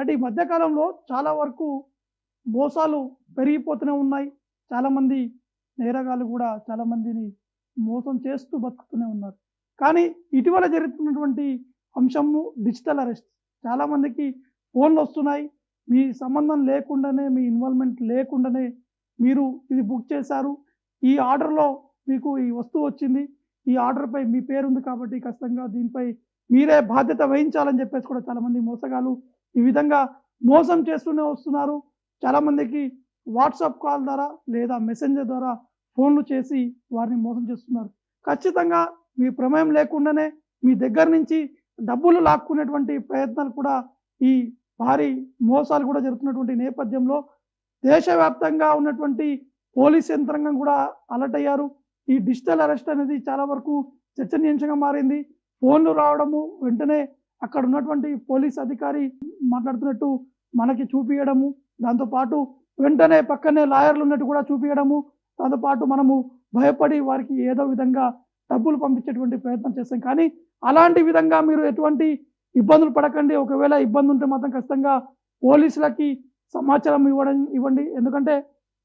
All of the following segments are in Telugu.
అంటే ఈ మధ్య కాలంలో చాలా వరకు మోసాలు పెరిగిపోతూనే ఉన్నాయి. చాలామంది నేరగాళ్ళు గూడా చాలామందిని మోసం చేస్తూ బతుకుతూనే ఉన్నారు. కానీ ఇటీవల జరుగుతున్నటువంటి అంశము డిజిటల్ అరెస్ట్. చాలామందికి ఫోన్‌లొస్తున్నాయి. మీ సంబంధం లేకుండానే, మీ ఇన్వాల్వ్‌మెంట్ లేకుండానే మీరు ఇది బుక్ చేశారు. ఈ ఆర్డర్‌లో మీకు ఈ వస్తువు వచ్చింది. ఈ ఆర్డర్‌పై మీ పేరుంది కాబట్టి ఖచ్చితంగా దీనిపై మీరే బాధ్యత వహించాలని చెప్పేసి కూడా చాలామంది మోసగాళ్ళు ఈ విధంగా మోసం చేస్తూనే వస్తున్నారు. చాలామందికి వాట్సాప్ కాల్ ద్వారా లేదా మెసెంజర్ ద్వారా ఫోన్‌లు చేసి వారిని మోసం చేస్తున్నారు. ఖచ్చితంగా మీ ప్రమేయం లేకుండానే మీ దగ్గర నుంచి డబ్బులు లాక్కునేటువంటి ప్రయత్నాలు కూడా ఈ భారీ మోసాలు కూడా జరుగుతున్నటువంటి నేపథ్యంలో దేశవ్యాప్తంగా ఉన్నటువంటి పోలీస్ యంత్రాంగం కూడా అలర్ట్ అయ్యారు. ఈ డిజిటల్ అరెస్ట్ అనేది చాలా వరకు చర్చనీయాంశంగా మారింది. ఫోన్‌లు రావడము, వెంటనే అక్కడ ఉన్నటువంటి పోలీస్ అధికారి మాట్లాడుతున్నట్టు మనకి చూపియడము, దాంతో పాటు వెంటనే పక్కనే లాయర్‌లు ఉన్నట్టు కూడా చూపియడము, దాంతో పాటు మనము భయపడి వారికి ఏదో విధంగా డబ్బులు పంపించేటువంటి ప్రయత్నం చేస్తాం. కానీ అలాంటి విధంగా మీరు ఎటువంటి ఇబ్బందులు పడకండి. ఒకవేళ ఇబ్బంది ఉంటే మాత్రం ఖచ్చితంగా పోలీసులకి సమాచారం ఇవ్వండి. ఎందుకంటే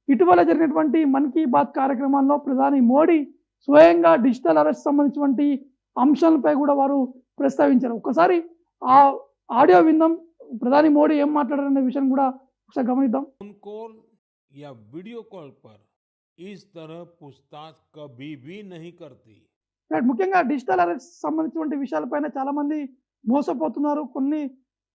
ఇటీవల జరిగినటువంటి 'మన్ కీ బాత్' కార్యక్రమంలో ప్రధాని మోడీ స్వయంగా డిజిటల్ అరెస్ట్ సంబంధించినటువంటి అంశాలపై కూడా వారు ప్రస్తావించారు. ఒక్కసారి ఆ ఆడియో విందాం. ప్రధాని మోడీ ఏం మాట్లాడారనే విషయం కూడా ఒకసారి గమనిద్దాం. फोन कॉल या वीडियो कॉल पर इस तरह पूछताछ कभी भी नहीं करती। రైట్. ముఖ్యంగా డిజిటల్ అరెస్ట్ సంబంధించినటువంటి విషయాలపైన చాలామంది మోసపోతున్నారు. కొన్ని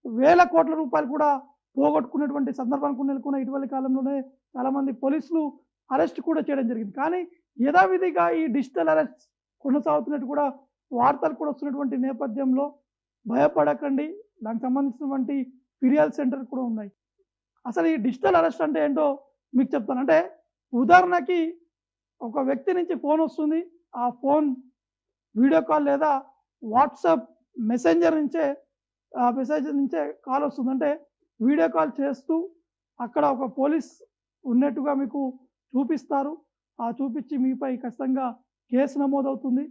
వేల కోట్ల రూపాయలు కూడా పోగొట్టుకున్నటువంటి సందర్భాలు కొన్ని నెలకొన్న ఇటీవలి కాలంలోనే చాలామంది పోలీసులు అరెస్ట్ కూడా చేయడం జరిగింది. కానీ యథావిధిగా ఈ డిజిటల్ అరెస్ట్ కొనసాగుతున్నట్టు కూడా వార్తలు కూడా వస్తున్నటువంటి నేపథ్యంలో భయపడకండి. దానికి సంబంధించినటువంటి ఫిర్యాదు సెంటర్ కూడా ఉన్నాయి. అసలు ఈ డిజిటల్ అరెస్ట్ అంటే ఏంటో మీకు చెప్తాను. అంటే ఉదాహరణకి ఒక వ్యక్తి నుంచి ఫోన్ వస్తుంది. ఆ ఫోన్ వీడియో కాల్ లేదా వాట్సాప్ మెసెంజర్ నుంచే మెసేజ్ నుంచే కాల్ వస్తుంది. అంటే వీడియో కాల్ చేస్తూ అక్కడ ఒక పోలీస్ ఉన్నట్టుగా మీకు చూపిస్తారు. ఆ చూపించి మీపై ఖచ్చితంగా కేసు నమోదవుతుంది.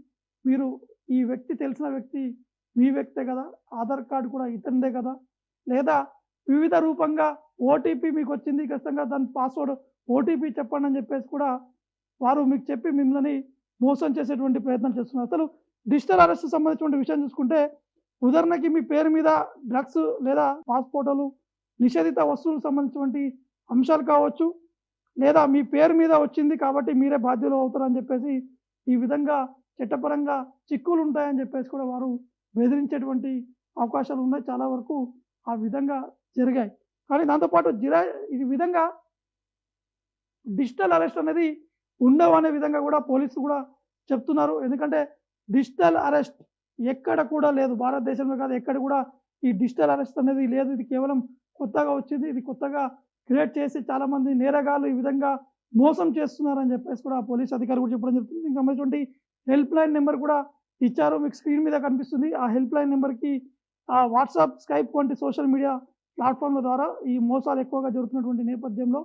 మీరు ఈ వ్యక్తి తెలిసిన వ్యక్తి మీ వ్యక్తే కదా! ఆధార్ కార్డ్ కూడా ఇతనిదే కదా! లేదా వివిధ రూపంగా ఓటీపీ మీకొచ్చింది. ఖచ్చితంగా దాని పాస్వర్డ్ ఓటీపీ చెప్పండి అని చెప్పేసి కూడా వారు మీకు చెప్పి మిమ్మల్ని మోసం చేసేటువంటి ప్రయత్నం చేస్తున్నారు. అసలు డిజిటల్ అరెస్ట్ సంబంధించినటువంటి విషయం చూసుకుంటే ఉదాహరణకి మీ పేరు మీద డ్రగ్స్ లేదా పాస్ ఫోటోలు, నిషేధిత వస్తువులకు సంబంధించినటువంటి అంశాలు కావచ్చు, లేదా మీ పేరు మీద వచ్చింది కాబట్టి మీరే బాధ్యులు అవుతారని చెప్పేసి ఈ విధంగా చట్టపరంగా చిక్కులు ఉంటాయని చెప్పేసి కూడా వారు బెదిరించేటువంటి అవకాశాలు ఉన్నాయి. చాలా వరకు ఆ విధంగా జరిగాయి. కానీ దాంతో పాటు ఈ విధంగా డిజిటల్ అరెస్ట్ అనేది ఉండవనే విధంగా కూడా పోలీసులు కూడా చెప్తున్నారు. ఎందుకంటే డిజిటల్ అరెస్ట్ ఎక్కడ కూడా లేదు. భారతదేశంలో కాదు ఎక్కడ కూడా ఈ డిజిటల్ అరెస్ట్ అనేది లేదు. ఇది కేవలం కొత్తగా వచ్చింది. ఇది కొత్తగా క్రియేట్ చేసి చాలామంది నేరగాళ్ళు ఈ విధంగా మోసం చేస్తున్నారని చెప్పేసి కూడా పోలీస్ అధికారులు కూడా చెప్పడం జరుగుతుంది. దీనికి సంబంధించినటువంటి హెల్ప్ లైన్ నెంబర్ కూడా ఇచ్చారు. మీకు స్క్రీన్ మీద కనిపిస్తుంది. ఆ హెల్ప్ లైన్ నెంబర్‌కి వాట్సాప్, స్కైప్ వంటి సోషల్ మీడియా ప్లాట్‌ఫామ్‌ల ద్వారా ఈ మోసాలు ఎక్కువగా జరుగుతున్నటువంటి నేపథ్యంలో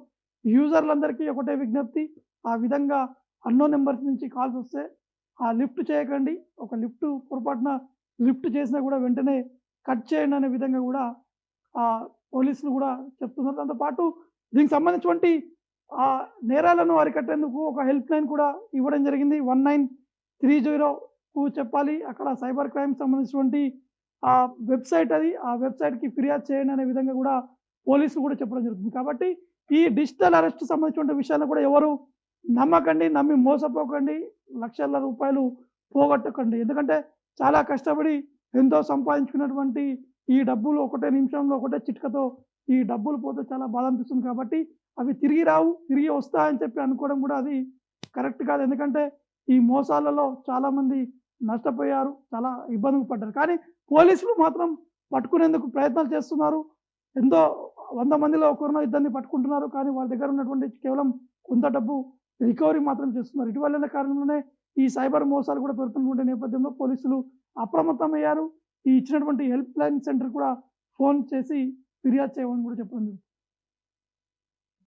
యూజర్లందరికీ ఒకటే విజ్ఞప్తి. ఆ విధంగా అన్‌నోన్ నంబర్స్ నుంచి కాల్స్ వస్తే లిఫ్ట్ చేయకండి. ఒక పొరపాటున లిఫ్ట్ చేసినా కూడా వెంటనే కట్ చేయండి అనే విధంగా కూడా పోలీసులు కూడా చెప్తున్నారు. దాంతో పాటు దీనికి సంబంధించినటువంటి నేరాలను అరికట్టేందుకు ఒక హెల్ప్ లైన్ కూడా ఇవ్వడం జరిగింది. 1930కు చెప్పాలి. అక్కడ సైబర్ క్రైమ్‌కి సంబంధించినటువంటి వెబ్‌సైట్ అది. ఆ వెబ్‌సైట్‌కి ఫిర్యాదు చేయండి అనే విధంగా కూడా పోలీసులు కూడా చెప్పడం జరుగుతుంది. కాబట్టి ఈ డిజిటల్ అరెస్ట్ సంబంధించినటువంటి విషయాలను కూడా ఎవరు నమ్మకండి. నమ్మి మోసపోకండి. లక్షల రూపాయలు పోగొట్టకండి. ఎందుకంటే చాలా కష్టపడి ఎంతో సంపాదించుకున్నటువంటి ఈ డబ్బులు ఒకటే నిమిషంలో, ఒకటే చిటికతో ఈ డబ్బులు పోతే చాలా బాధ అనిపిస్తుంది. కాబట్టి అవి తిరిగి రావు. తిరిగి వస్తాయని చెప్పి అనుకోవడం కూడా అది కరెక్ట్ కాదు. ఎందుకంటే ఈ మోసాలలో చాలామంది నష్టపోయారు. చాలా ఇబ్బందులు పడ్డారు. కానీ పోలీసులు మాత్రం పట్టుకునేందుకు ప్రయత్నాలు చేస్తున్నారు. ఎంతో 100 మందిలో ఒకరినో ఇద్దరిని పట్టుకుంటున్నారు. కానీ వాళ్ళ దగ్గర ఉన్నటువంటి కేవలం కొంత డబ్బు రికవరీ మాత్రం చేస్తున్నారు. ఇటీవల కాలంలోనే ఈ సైబర్ మోసాలు కూడా పెరుగుతున్నటువంటి నేపథ్యంలో పోలీసులు అప్రమత్తమయ్యారు. ఈ ఇచ్చినటువంటి హెల్ప్ లైన్ సెంటర్ కూడా ఫోన్ చేసి ఫిర్యాదు చేయమని కూడా చెప్పడం జరుగుతుంది.